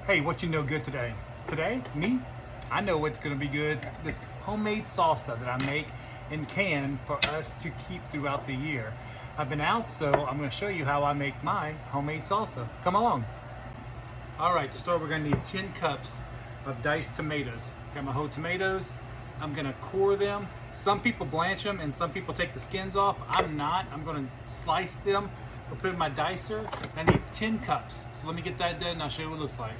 Hey, what you know good today? Today, me? I know what's gonna be good. This homemade salsa that I make in can for us to keep throughout the year. I've been out, so I'm gonna show you how I make my homemade salsa. Come along. All right, to start, we're gonna need 10 cups of diced tomatoes. Got my whole tomatoes. I'm gonna core them. Some people blanch them and some people take the skins off. I'm not. I'm gonna slice them. I'll put it in my dicer. I need 10 cups. So let me get that done and I'll show you what it looks like.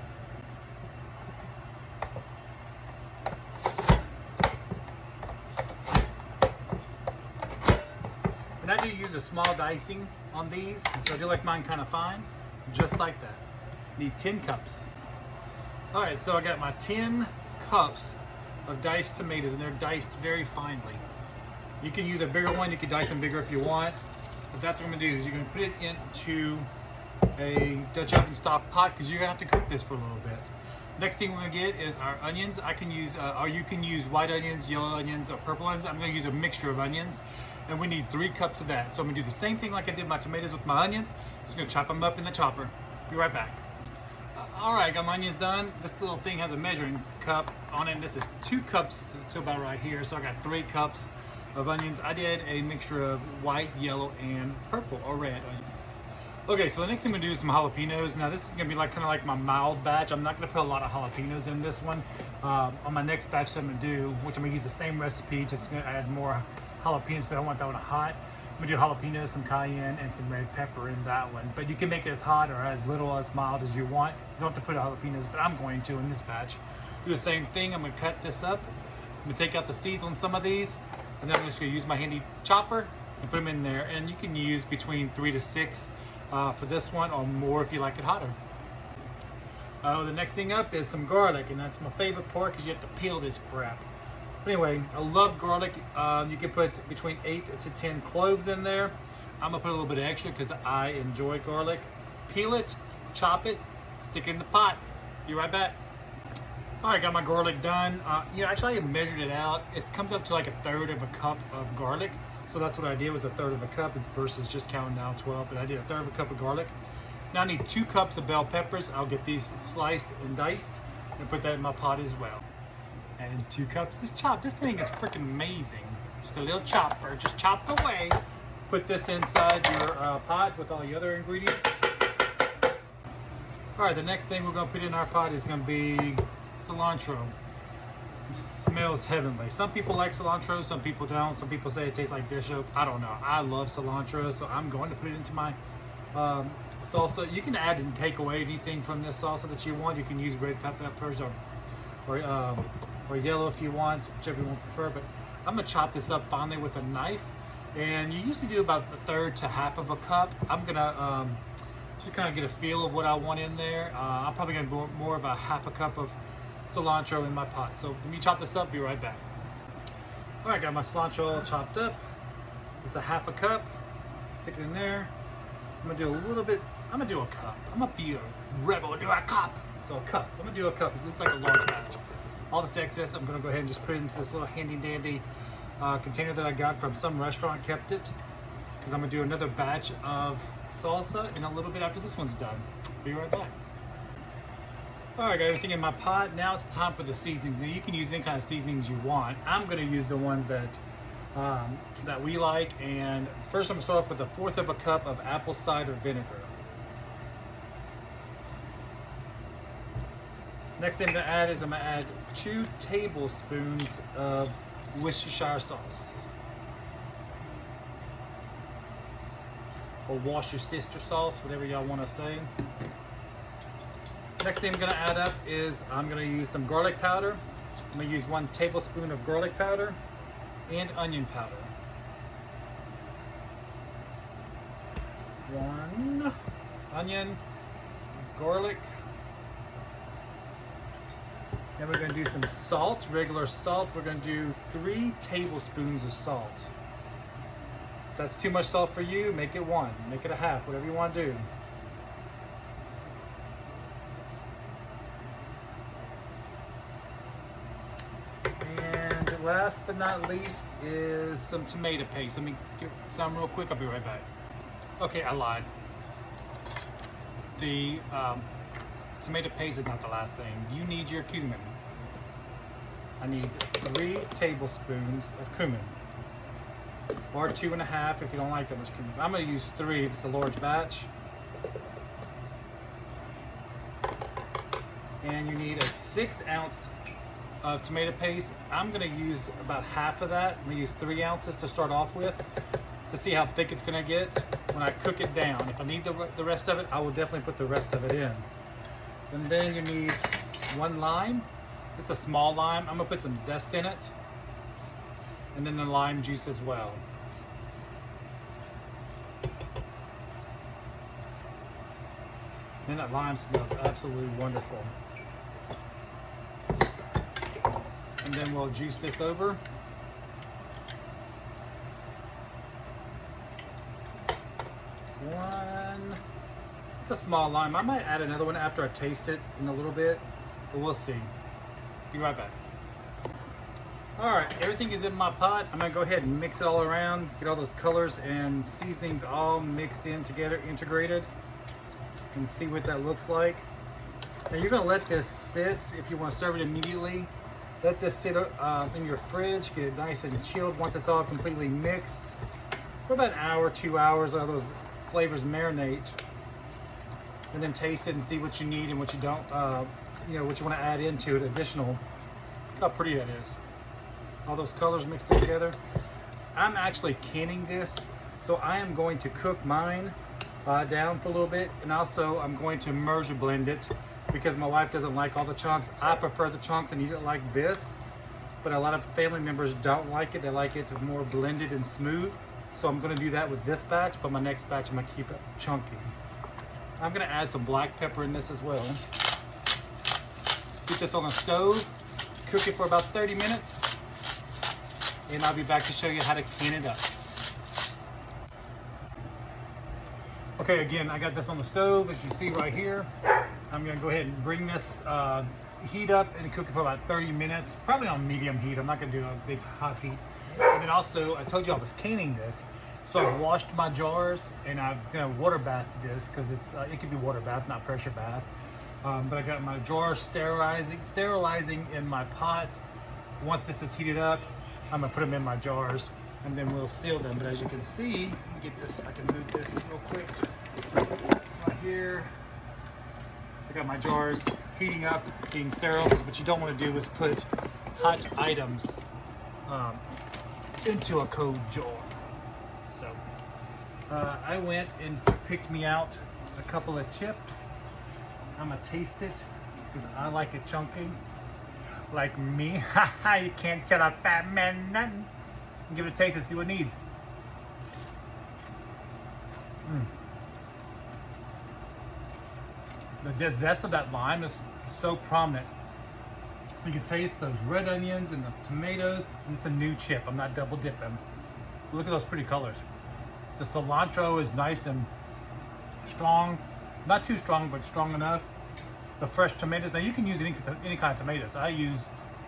And I do use a small dicing on these, so I do like mine kind of fine, just like that. Need 10 cups. All right, so I got my 10 cups of diced tomatoes, and they're diced very finely. You can use a bigger one, you can dice them bigger if you want, but that's what I'm gonna do, is you're gonna put it into a Dutch oven stock pot, because you're gonna have to cook this for a little bit. Next thing we're gonna get is our onions. I can use, or you can use white onions, yellow onions, or purple onions. I'm gonna use a mixture of onions, and we need 3 cups of that. So I'm gonna do the same thing like I did my tomatoes with my onions. Just gonna chop them up in the chopper. Be right back. All right, got my onions done. This little thing has a measuring cup on it, and this is 2 cups to about right here. So I got 3 cups of onions. I did a mixture of white, yellow, and purple or red onion. Okay, so the next thing I'm gonna do is some jalapenos. Now this is gonna be like kind of like my mild batch. I'm not gonna put a lot of jalapenos in this one. On my next batch that I'm gonna do, which I'm gonna use the same recipe, just gonna add more jalapenos because I don't want that one hot. I'm gonna do jalapenos, some cayenne, and some red pepper in that one. But you can make it as hot or as little as mild as you want. You don't have to put jalapenos, but I'm going to in this batch. Do the same thing. I'm gonna cut this up. I'm gonna take out the seeds on some of these, and then I'm just gonna use my handy chopper and put them in there. And you can use between 3 to 6 for this one, or more if you like it hotter. The next thing up is some garlic, and that's my favorite part because you have to peel this crap. But anyway, I love garlic. You can put between 8 to 10 cloves in there. I'm gonna put a little bit of extra because I enjoy garlic. Peel it, chop it, stick it in the pot. Be right back. All right, got my garlic done. Actually I measured it out. It comes up to like 1/3 of a cup of garlic. So that's what I did, was 1/3 of a cup versus just counting down 12, but I did 1/3 of a cup of garlic. Now I need 2 cups of bell peppers. I'll get these sliced and diced and put that in my pot as well. And 2 cups. This thing is freaking amazing. Just a little chopper, just chopped away. Put this inside your pot with all the other ingredients. All right, the next thing we're gonna put in our pot is gonna be cilantro. It smells heavenly. Some people like cilantro, some people don't. Some people say it tastes like dish soap. I don't know. I love cilantro, so I'm going to put it into my salsa. You can add and take away anything from this salsa that you want. You can use red peppers or yellow if you want, whichever you want prefer. But I'm gonna chop this up finely with a knife, and you usually do about 1/3 to 1/2 of a cup. I'm gonna just kind of get a feel of what I want in there. I'm probably gonna do more about 1/2 a cup of cilantro in my pot. So let me chop this up, be right back. All right, got my cilantro all chopped up. It's a 1/2 a cup. Stick it in there. I'm gonna do a little bit. I'm gonna do a cup. I'm gonna be a rebel, do a cup. So a cup. I'm gonna do a cup. It looks like a large batch. All this excess, I'm gonna go ahead and just put it into this little handy dandy container that I got from some restaurant, kept it, because I'm gonna do another batch of salsa in a little bit after this one's done. Be right back. All right, got everything in my pot. Now it's time for the seasonings. Now you can use any kind of seasonings you want. I'm gonna use the ones that that we like. And first I'm gonna start off with 1/4 of a cup of apple cider vinegar. Next thing I'm gonna add is 2 tablespoons of Worcestershire sauce. Or Worcestershire sauce, whatever y'all wanna say. Next thing I'm gonna add up is I'm gonna use some garlic powder. I'm gonna use 1 tablespoon of garlic powder and onion powder. 1 onion, garlic. Then we're gonna do some salt, regular salt. We're gonna do 3 tablespoons of salt. If that's too much salt for you, make it 1, make it a 1/2, whatever you wanna do. Last but not least is some tomato paste. Let me get some real quick. I'll be right back. Okay, I lied. The tomato paste is not the last thing. You need your cumin. I need 3 tablespoons of cumin. Or 2.5 if you don't like that much cumin. I'm going to use 3 if it's a large batch. And you need a 6 ounce of tomato paste. I'm going to use about half of that. I'm going to use 3 ounces to start off with to see how thick it's going to get when I cook it down. If I need the rest of it, I will definitely put the rest of it in. And then you need 1 lime. It's a small lime. I'm going to put some zest in it. And then the lime juice as well. And that lime smells absolutely wonderful. And then we'll juice this over. It's a small lime. I might add another one after I taste it in a little bit, but we'll see. Be right back. All right, everything is in my pot. I'm gonna go ahead and mix it all around, get all those colors and seasonings all mixed in together, integrated, and see what that looks like. Now you're gonna let this sit if you want to serve it immediately. Let this sit in your fridge, get it nice and chilled once it's all completely mixed. For about an hour, 2 hours, all those flavors marinate. And then taste it and see what you need and what you don't, what you want to add into it additional. Look how pretty that is. All those colors mixed together. I'm actually canning this, so I am going to cook mine down for a little bit, and also I'm going to immersion blend it because my wife doesn't like all the chunks. I prefer the chunks and eat it like this, but a lot of family members don't like it. They like it more blended and smooth. So I'm going to do that with this batch, but my next batch I'm going to keep it chunky. I'm going to add some black pepper in this as well. Get this on the stove, cook it for about 30 minutes, and I'll be back to show you how to can it up. Okay, again, I got this on the stove, as you see right here. I'm going to go ahead and bring this heat up and cook it for about 30 minutes, probably on medium heat. I'm not going to do a big hot heat. And then also, I told you I was canning this, so I've washed my jars and I'm gonna water bath this because it could be water bath, not pressure bath. But I got my jars sterilizing in my pot. Once this is heated up, I'm gonna put them in my jars and then we'll seal them. But as you can see, get this, I can move this real quick. Right here, I got my jars heating up, being sterile, because what you don't want to do is put hot items into a cold jar. So I went and picked me out a couple of chips. I'm gonna taste it because I like it chunky, like me. You can't tell a fat man nothing. Give it a taste and see what it needs. The zest of that lime is so prominent. You can taste those red onions and the tomatoes. And it's a new chip. I'm not double dipping. Look at those pretty colors. The cilantro is nice and strong. Not too strong, but strong enough. The fresh tomatoes. Now you can use any kind of tomatoes. I use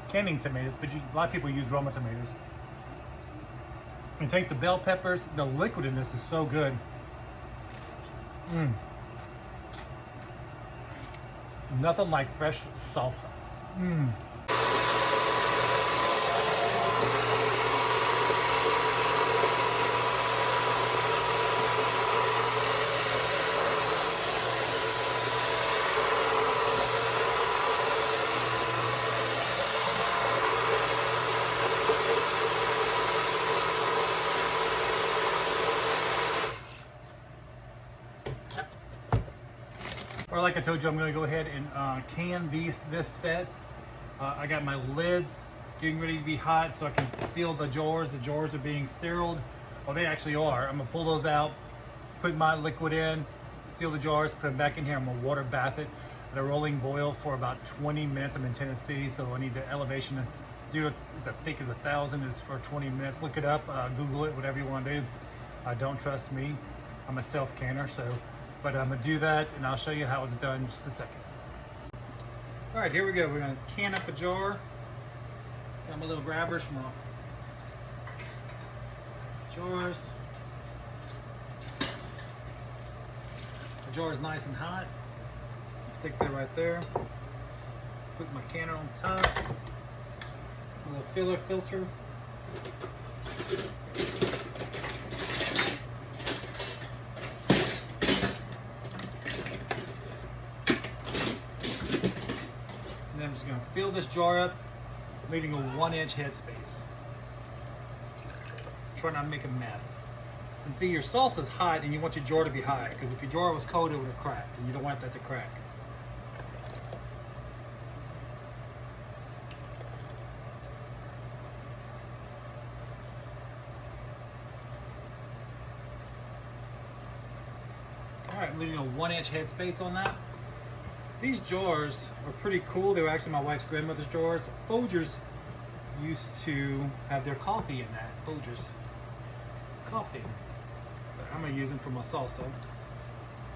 canning tomatoes, but a lot of people use Roma tomatoes. You taste the bell peppers. The liquid in this is so good. Nothing like fresh salsa. Or like I told you, I'm going to go ahead and can this set. I got my lids getting ready to be hot so I can seal the jars. The jars are being steriled. Well, they actually are. I'm going to pull those out, put my liquid in, seal the jars, put them back in here. I'm going to water bath it at a rolling boil for about 20 minutes. I'm in Tennessee, so I need the elevation of 0 is as thick as 1,000 is for 20 minutes. Look it up, Google it, whatever you want to do. Don't trust me. I'm a self-canner, so. But I'm gonna do that and I'll show you how it's done in just a second. All right, here we go. We're gonna can up a jar. Got my little grabbers from our jars. The jar is nice and hot. Stick that right there. Put my canner on top. A little filler filter. And then I'm just going to fill this jar up, leaving a 1-inch headspace. Try not to make a mess. And see, your salsa's hot and you want your jar to be high, because if your jar was cold it would have cracked, and you don't want that to crack. Alright, I'm leaving a 1-inch headspace on that. These jars are pretty cool. They were actually my wife's grandmother's jars. Folgers used to have their coffee in that. Folgers coffee. But I'm going to use them for my salsa. I'm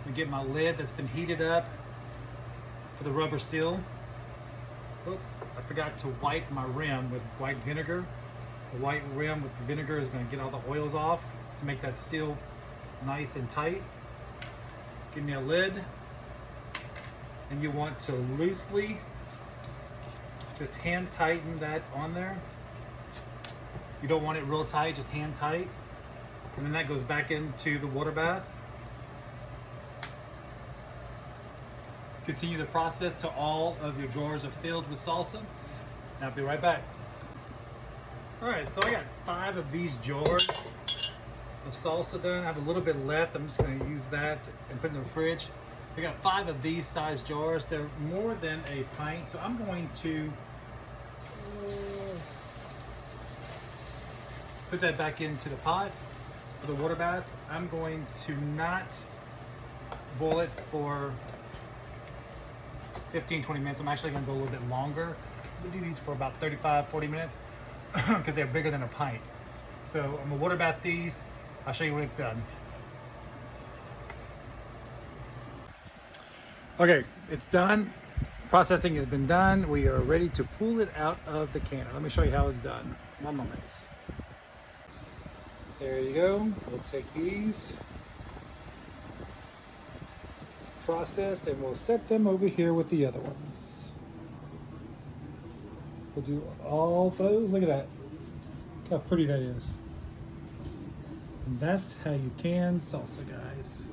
going to get my lid that's been heated up for the rubber seal. Oh, I forgot to wipe my rim with white vinegar. The white rim with the vinegar is going to get all the oils off to make that seal nice and tight. Give me a lid. And you want to loosely just hand tighten that on there. You don't want it real tight, just hand tight. And then that goes back into the water bath. Continue the process till all of your jars are filled with salsa. And I'll be right back. Alright, so I got 5 of these jars of salsa done. I have a little bit left. I'm just going to use that and put it in the fridge. I got 5 of these size jars. They're more than a pint, so I'm going to put that back into the pot for the water bath. I'm going to not boil it for 15-20 minutes. I'm actually going to go a little bit longer. We'll do these for about 35-40 minutes because they're bigger than a pint. So I'm going to water bath these. I'll show you when it's done. Okay, it's done. Processing has been done. We are ready to pull it out of the canner. Let me show you how it's done. 1 moment. There you go. We'll take these. It's processed and we'll set them over here with the other ones. We'll do all those. Look at that. Look how pretty that is. And that's how you can salsa, guys.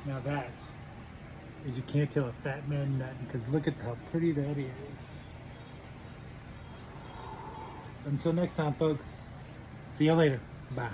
Now that is, you can't tell a fat man nothing, because look at how pretty that is. Until next time, folks. See you later. Bye.